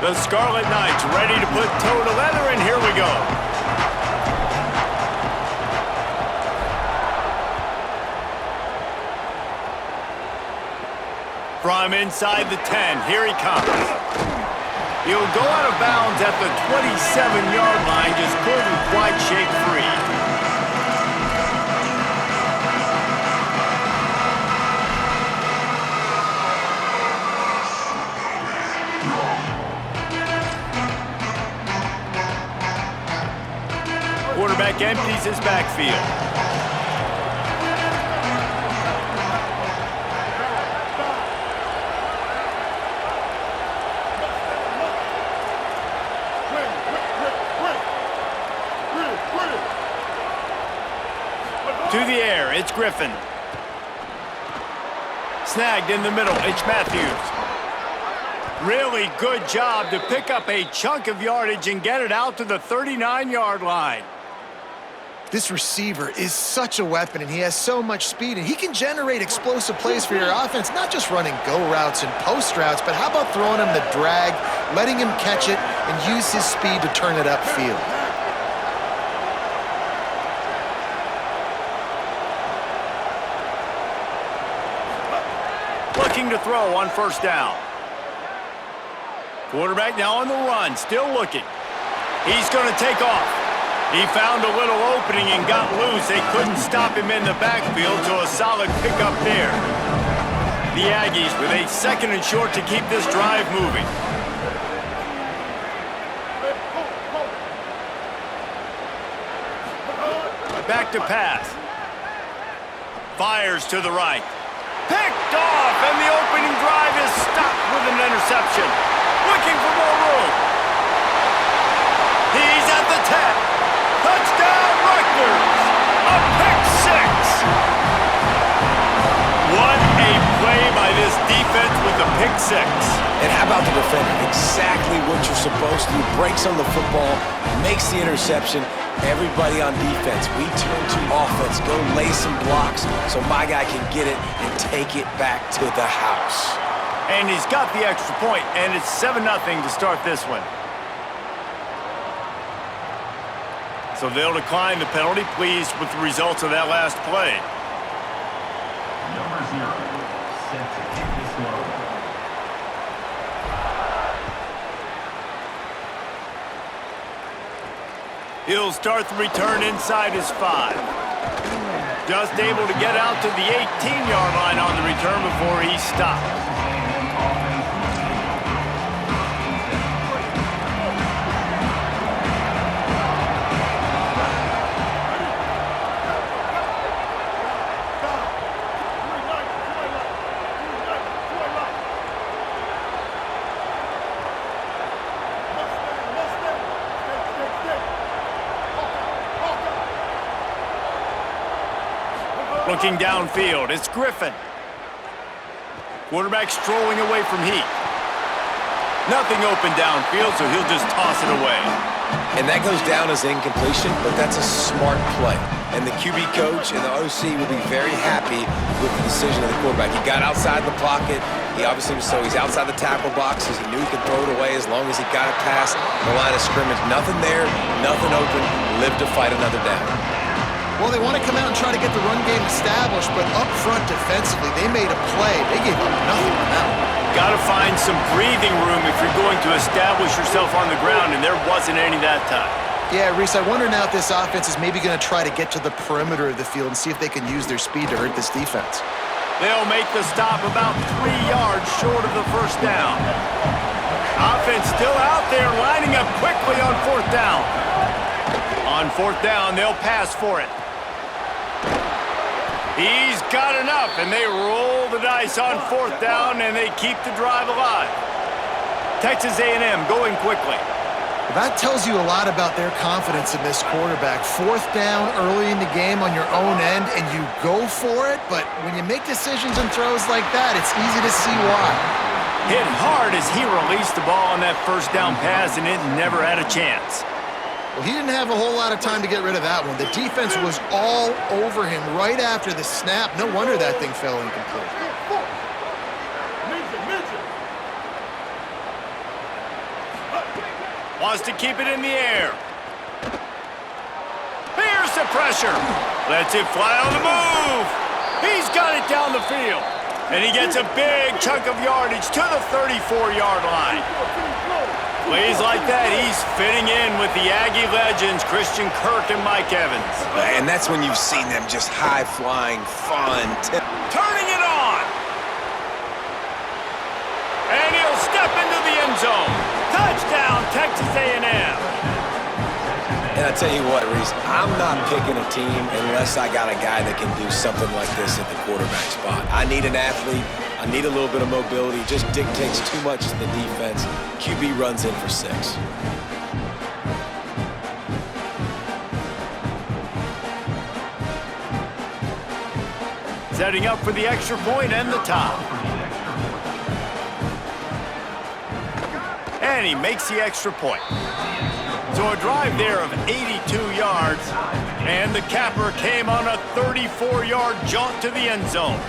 The Scarlet Knights ready to put toe to leather, and here we go. From inside the 10, here he comes. He'll go out of bounds at the 27-yard line, just couldn't quite shake free. Quarterback empties his backfield. To the air, it's Griffin. Snagged in the middle, it's Matthews. Really good job to pick up a chunk of yardage and get it out to the 39-yard line. This receiver is such a weapon, and he has so much speed, and he can generate explosive plays for your offense, not just running go routes and post routes, but how about throwing him the drag, letting him catch it, and use his speed to turn it upfield. Looking to throw on first down. Quarterback now on the run, still looking. He's going to take off. He found a little opening and got loose. They couldn't stop him in the backfield, so a solid pickup there. The Aggies with a 2nd and short to keep this drive moving. Back to pass. Fires to the right. Picked off, and the opening drive is stopped with an interception. Looking for more room. He's at the 10. Touchdown, Rutgers! A pick six! What a play by this defense with a pick six. And how about the defender? Exactly what you're supposed to do. Breaks on the football, makes the interception. Everybody on defense, we turn to offense. Go lay some blocks so my guy can get it and take it back to the house. And he's got the extra point, and it's 7-0 to start this one. So they'll decline the penalty, pleased with the results of that last play. Number 0, set to kick this one. He'll start the return inside his 5. Just able to get out to the 18-yard line on the return before he stopped. Looking downfield, it's Griffin. Quarterback strolling away from heat. Nothing open downfield, so he'll just toss it away. And that goes down as incompletion, but that's a smart play. And the QB coach and the OC will be very happy with the decision of the quarterback. He got outside the pocket. He obviously was he's outside the tackle boxes. He knew he could throw it away as long as he got it past the line of scrimmage. Nothing there, nothing open. Live to fight another down. Well, they want to come out and try to get the run game established, but up front defensively, they made a play. They gave up nothing on that one. Got to find some breathing room if you're going to establish yourself on the ground, and there wasn't any that time. Yeah, Reese, I wonder now if this offense is maybe going to try to get to the perimeter of the field and see if they can use their speed to hurt this defense. They'll make the stop about 3 yards short of the first down. Offense still out there, lining up quickly on fourth down. On fourth down, they'll pass for it. He's got enough, and they roll the dice on fourth down, and they keep the drive alive. Texas A&M going quickly. That tells you a lot about their confidence in this quarterback. Fourth down early in the game on your own end, and you go for it, but when you make decisions and throws like that, it's easy to see why. Hit hard as he released the ball on that first down pass, and it never had a chance. Well, he didn't have a whole lot of time to get rid of that one. The defense was all over him right after the snap. No wonder that thing fell incomplete. Wants to keep it in the air. Here's the pressure. Lets it fly on the move. He's got it down the field. And he gets a big chunk of yardage to the 34-yard line. Plays like that, he's fitting in with the Aggie legends, Christian Kirk and Mike Evans. And that's when you've seen them just high-flying, fun. Turning it on. And he'll step into the end zone. Touchdown, Texas A&M. And I tell you what, Reese, I'm not picking a team unless I got a guy that can do something like this at the quarterback spot. I need an athlete. I need a little bit of mobility. It just dictates too much to the defense. QB runs in for 6. Setting up for the extra point and the top. And he makes the extra point. So a drive there of 82 yards, and the capper came on a 34-yard jaunt to the end zone.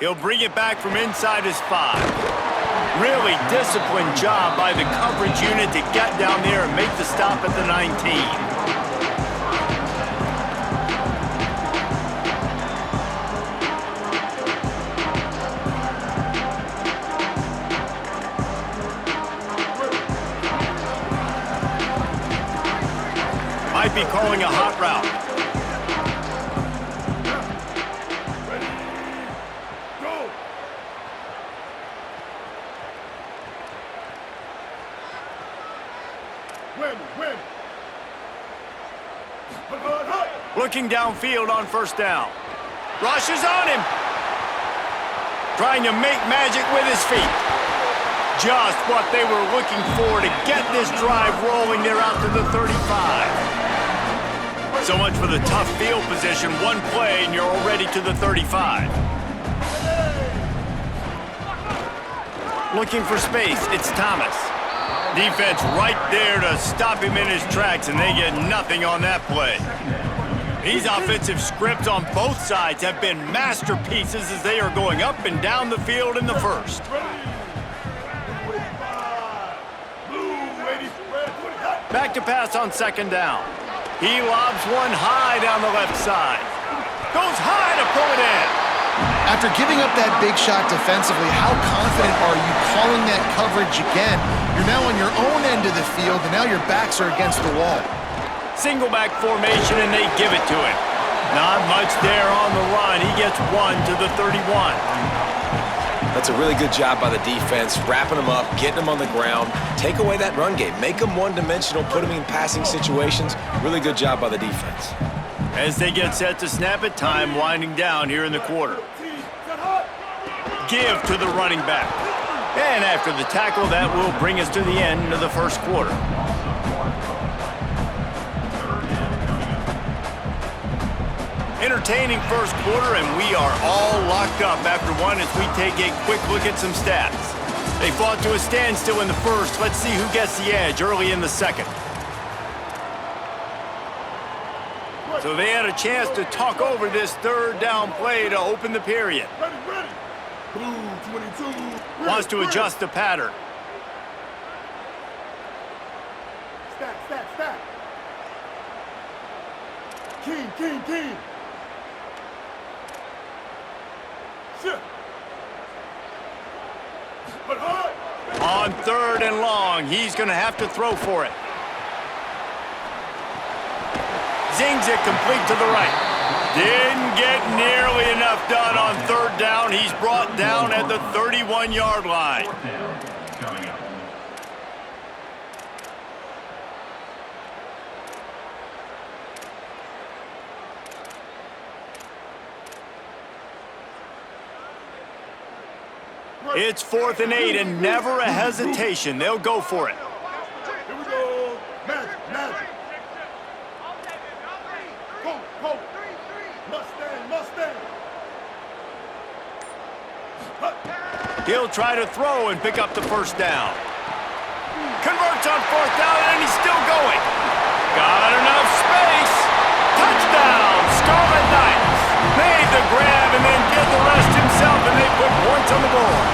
He'll bring it back from inside his 5. Really disciplined job by the coverage unit to get down there and make the stop at the 19. Might be calling a hot route. Looking downfield on first down. Rush is on him. Trying to make magic with his feet. Just what they were looking for to get this drive rolling there out to the 35. So much for the tough field position. One play and you're already to the 35. Looking for space, it's Thomas. Defense right there to stop him in his tracks, and they get nothing on that play. These offensive scripts on both sides have been masterpieces as they are going up and down the field in the first. Back to pass on second down. He lobs one high down the left side. Goes high to pull it in. After giving up that big shot defensively, how confident are you calling that coverage again? You're now on your own end of the field, and now your backs are against the wall. Single back formation, and they give it to him. Not much there on the run. He gets 1 to the 31. That's a really good job by the defense, wrapping them up, getting them on the ground. Take away that run game. Make them one-dimensional, put them in passing situations. Really good job by the defense. As they get set to snap it, time winding down here in the quarter. Give to the running back. And after the tackle, that will bring us to the end of the first quarter. Entertaining first quarter, and we are all locked up after one as we take a quick look at some stats. They fought to a standstill in the first. Let's see who gets the edge early in the second. So they had a chance to talk over this third down play to open the period. Ready. Blue 22. Wants to adjust the pattern. Stack. King. Shit. But hard. On third and long, he's going to have to throw for it. Zings it complete to the right. Didn't get nearly enough done on third down. He's brought down at the 31-yard line. Coming up. It's 4th and 8 and never a hesitation. They'll go for it. Here we go. Mustang. He'll try to throw and pick up the first down. Converts on fourth down, and he's still going. Got enough space. Touchdown, Scarlet Knights. Made the grab and then did the rest himself, and they put points on the board.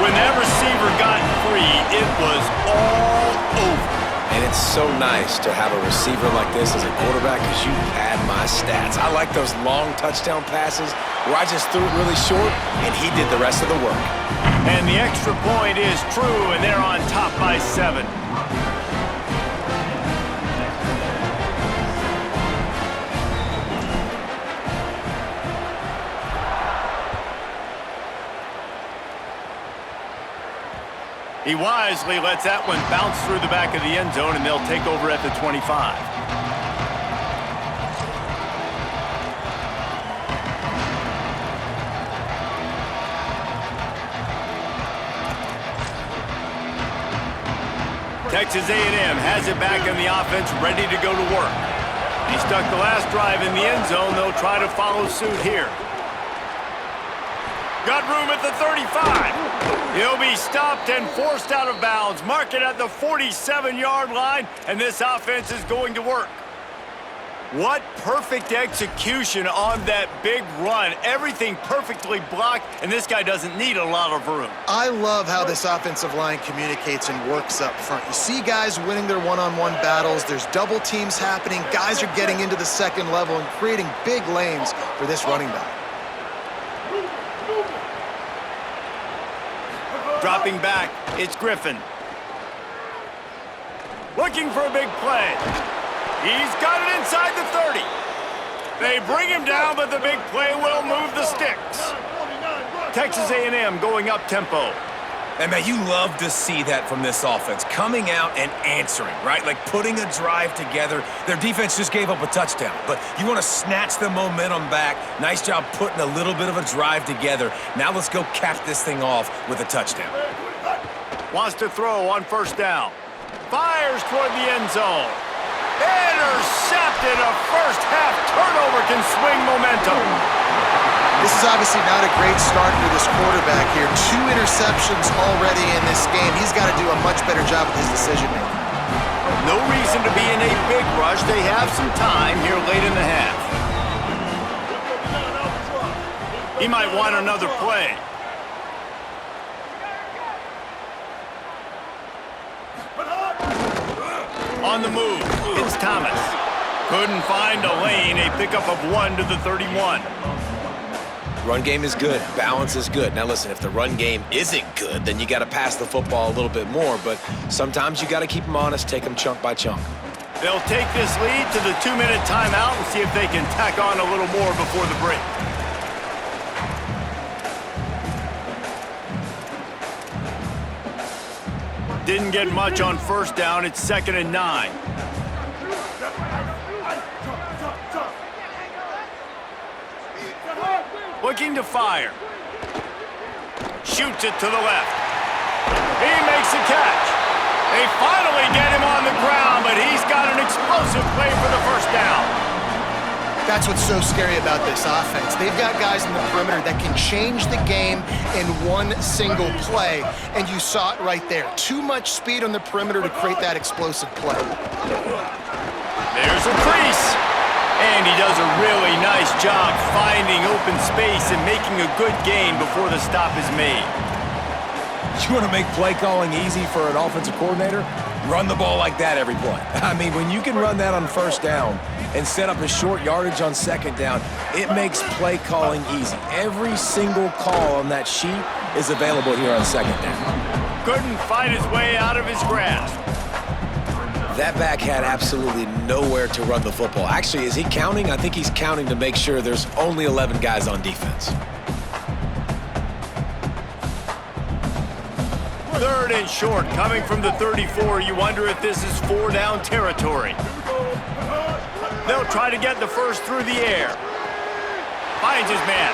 When that receiver got free, it was all over. And it's so nice to have a receiver like this as a quarterback because you pad my stats. I like those long touchdown passes where I just threw it really short and he did the rest of the work. And the extra point is true, and they're on top by 7. He wisely lets that one bounce through the back of the end zone, and they'll take over at the 25. Texas A&M has it back in the offense, ready to go to work. He stuck the last drive in the end zone. They'll try to follow suit here. Got room at the 35. He'll be stopped and forced out of bounds. Mark it at the 47-yard line, and this offense is going to work. What perfect execution on that big run. Everything perfectly blocked, and this guy doesn't need a lot of room. I love how this offensive line communicates and works up front. You see guys winning their one-on-one battles. There's double teams happening. Guys are getting into the second level and creating big lanes for this running back. Dropping back, it's Griffin. Looking for a big play. He's got it inside the 30. They bring him down, but the big play will move the sticks. Texas A&M going up tempo. And man, you love to see that from this offense, coming out and answering, right? Like putting a drive together. Their defense just gave up a touchdown, but you want to snatch the momentum back. Nice job putting a little bit of a drive together. Now let's go cap this thing off with a touchdown. Wants to throw on first down. Fires toward the end zone. Intercepted. A first half turnover can swing momentum. This is obviously not a great start for this quarterback here. 2 interceptions already in this game. He's got to do a much better job with his decision-making. No reason to be in a big rush. They have some time here late in the half. He might want another play. On the move, it's Thomas. Couldn't find a lane, a pickup of 1 to the 31. Run game is good. Balance is good. Now listen, if the run game isn't good, then you got to pass the football a little bit more. But sometimes you got to keep them honest, take them chunk by chunk. They'll take this lead to the 2-minute timeout and see if they can tack on a little more before the break. Didn't get much on first down. It's 2nd and 9. Looking to fire. Shoots it to the left. He makes the catch. They finally get him on the ground, but he's got an explosive play for the first down. That's what's so scary about this offense. They've got guys in the perimeter that can change the game in one single play, and you saw it right there. Too much speed on the perimeter to create that explosive play. There's a crease, and he does a really nice job finding open space and making a good gain before the stop is made. You want to make play calling easy for an offensive coordinator? Run the ball like that every play. I mean, when you can run that on first down and set up a short yardage on second down, it makes play calling easy. Every single call on that sheet is available here on second down. Couldn't fight his way out of his grasp. That back had absolutely nowhere to run the football. Actually, is he counting? I think he's counting to make sure there's only 11 guys on defense. 3rd and short, coming from the 34. You wonder if this is 4-down territory. They'll try to get the first through the air. Finds his man.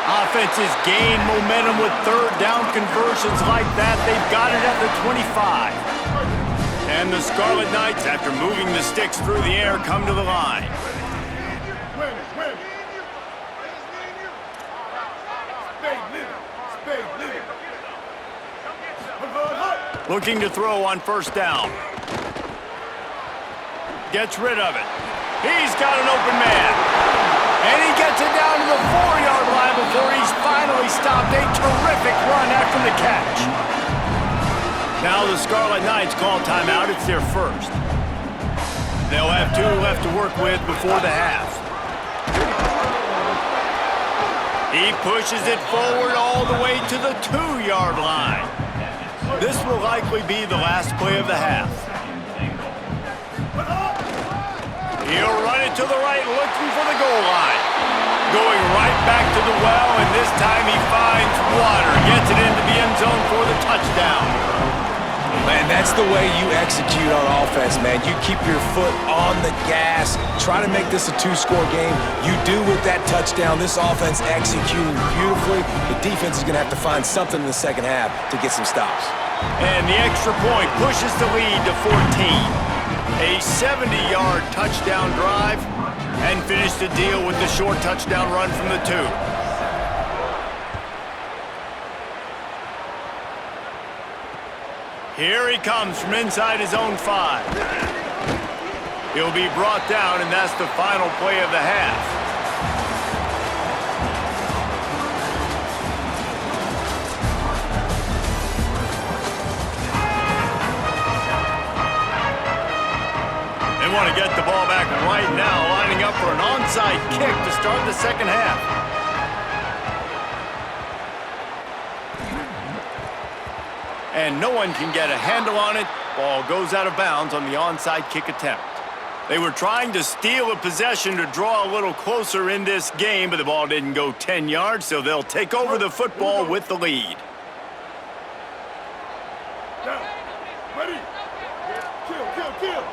Offenses gain momentum with 3rd down conversions like that. They've got it at the 25. And the Scarlet Knights, after moving the sticks through the air, come to the line. Win, win. Spade living. Spade living. Hut. Looking to throw on first down. Gets rid of it. He's got an open man. And he gets it down to the 4-yard line before he's finally stopped. A terrific run after the catch. Now the Scarlet Knights call timeout. It's their first. They'll have 2 left to work with before the half. He pushes it forward all the way to the 2-yard line. This will likely be the last play of the half. He'll run it to the right, looking for the goal line. Going right back to the well, and this time he finds water. Gets it into the end zone for the touchdown. Man, that's the way you execute on offense, man. You keep your foot on the gas. Try to make this a 2-score game. You do with that touchdown. This offense executing beautifully. The defense is going to have to find something in the second half to get some stops. And the extra point pushes the lead to 14. A 70-yard touchdown drive, and finish the deal with the short touchdown run from the 2. Here he comes from inside his own 5. He'll be brought down, and that's the final play of the half. They want to get the ball back right now, lining up for an onside kick to start the second half. And no one can get a handle on it. Ball goes out of bounds on the onside kick attempt. They were trying to steal a possession to draw a little closer in this game, but the ball didn't go 10 yards, so they'll take over the football with the lead. Down. Ready. Kill, kill, kill.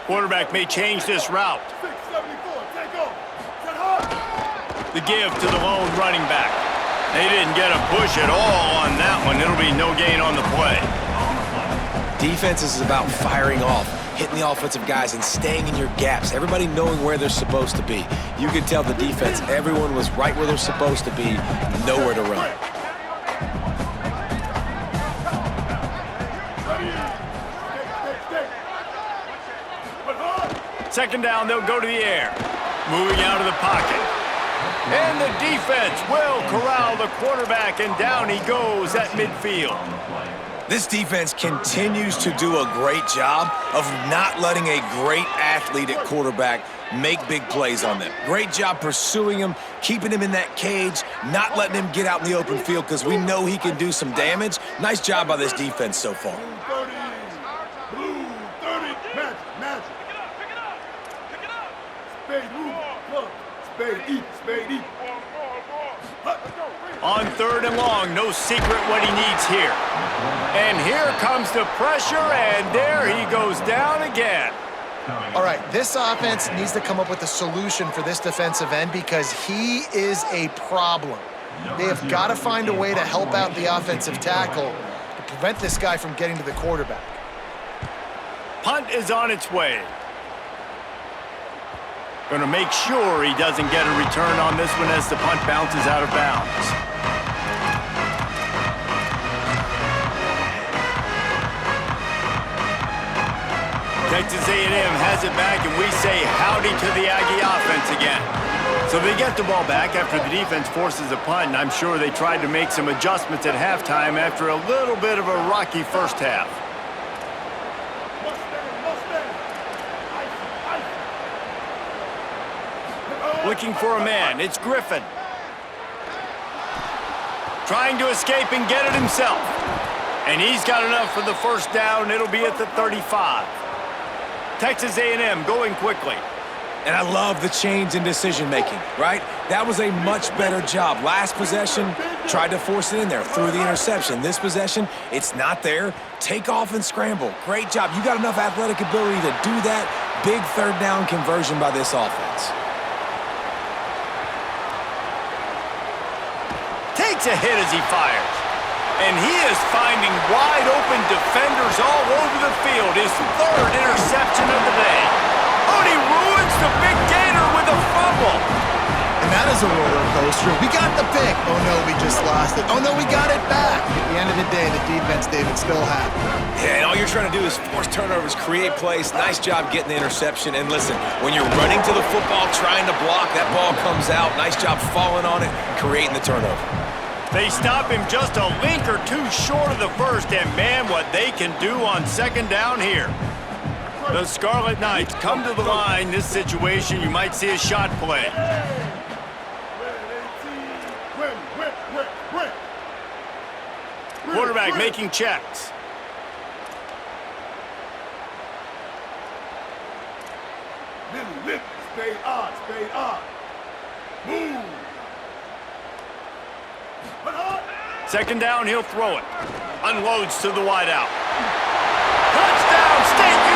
Quarterback may change this route. 674. Take off. Set hard. The give to the lone running back. They didn't get a push at all on that one. It'll be no gain on the play. Defense is about firing off, hitting the offensive guys, and staying in your gaps. Everybody knowing where they're supposed to be. You could tell the defense, everyone was right where they're supposed to be, nowhere to run. Second down, they'll go to the air. Moving out of the pocket. And the defense will corral the quarterback, and down he goes at midfield. This defense continues to do a great job of not letting a great athlete at quarterback make big plays on them. Great job pursuing him, keeping him in that cage, not letting him get out in the open field because we know he can do some damage. Nice job by this defense so far. Blue 30. Match. Spade move. Look. Spade eat. On third and long, no secret what he needs here. And here comes the pressure, and there he goes down again. All right, this offense needs to come up with a solution for this defensive end because he is a problem. They have got to find a way to help out the offensive tackle to prevent this guy from getting to the quarterback. Punt is on its way. Going to make sure he doesn't get a return on this one as the punt bounces out of bounds. Texas A&M has it back, and we say howdy to the Aggie offense again. So they get the ball back after the defense forces a punt, and I'm sure they tried to make some adjustments at halftime after a little bit of a rocky first half. Looking for a man. It's Griffin. Trying to escape and get it himself. And he's got enough for the first down. It'll be at the 35. Texas A&M going quickly. And I love the change in decision-making, right? That was a much better job. Last possession, tried to force it in there, threw the interception. This possession, it's not there. Take off and scramble. Great job. You got enough athletic ability to do that. Big third down conversion by this offense. Takes a hit as he fires. And he is finding wide open defenders all over the field. His third interception of the day. Oh, and he ruins the big gainer with a fumble. And that is a roller coaster. We got the pick. Oh, no, we just lost it. Oh, no, we got it back. At the end of the day, the defense, David, still happy. Yeah, and all you're trying to do is force turnovers, create plays. Nice job getting the interception. And listen, when you're running to the football, trying to block, that ball comes out. Nice job falling on it, creating the turnover. They stop him just a link or two short of the first, and man, what they can do on second down here. The Scarlet Knights come to the line. This situation, you might see a shot play. Quarterback making checks. Little lip, spade on, spade on. Move. Second down, he'll throw it. Unloads to the wideout. Touchdown, State